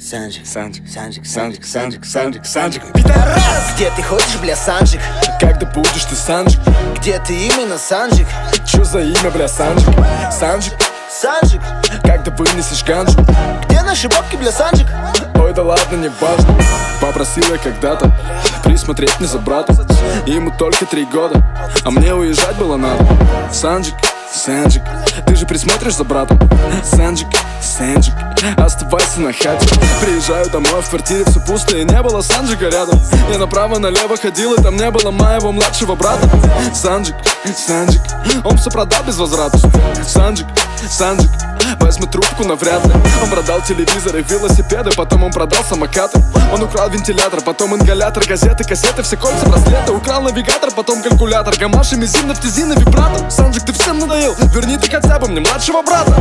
Санджик, Санджик, Санджик, Санджик, Санджик, Санджик, Санджик, Санджик. Пидорас! Где ты ходишь, бля, Санджик? Когда будешь ты Санджик? Где ты именно, Санджик? Чё за имя, бля, Санджик? Санджик, Санджик! когда вынесешь ганджу? Где наши бабки, бля, Санджик? Ой, да ладно, не важно. Попросил я когда-то присмотреть мне за братом. Ему только 3 года, а мне уезжать было надо. Санджик, Санджик, ты же присмотришь за братом? Санджик, Санджик, оставайся на хате. Приезжаю домой, в квартире все пусто и не было Санджика рядом. Я направо-налево ходил, и там не было моего младшего брата. Санджик, Санджик, он все продал без возврата. Санджик, Санджик, возьму трубку навряд ли. Он продал телевизор и велосипеды, потом он продал самокаты. Он украл вентилятор, потом ингалятор, газеты, кассеты, все кольца, браслеты. Украл навигатор, потом калькулятор, гамаши, мизин, нафтизин и вибратор. Санджик, ты всем надоел, верни ты хотя бы мне младшего брата.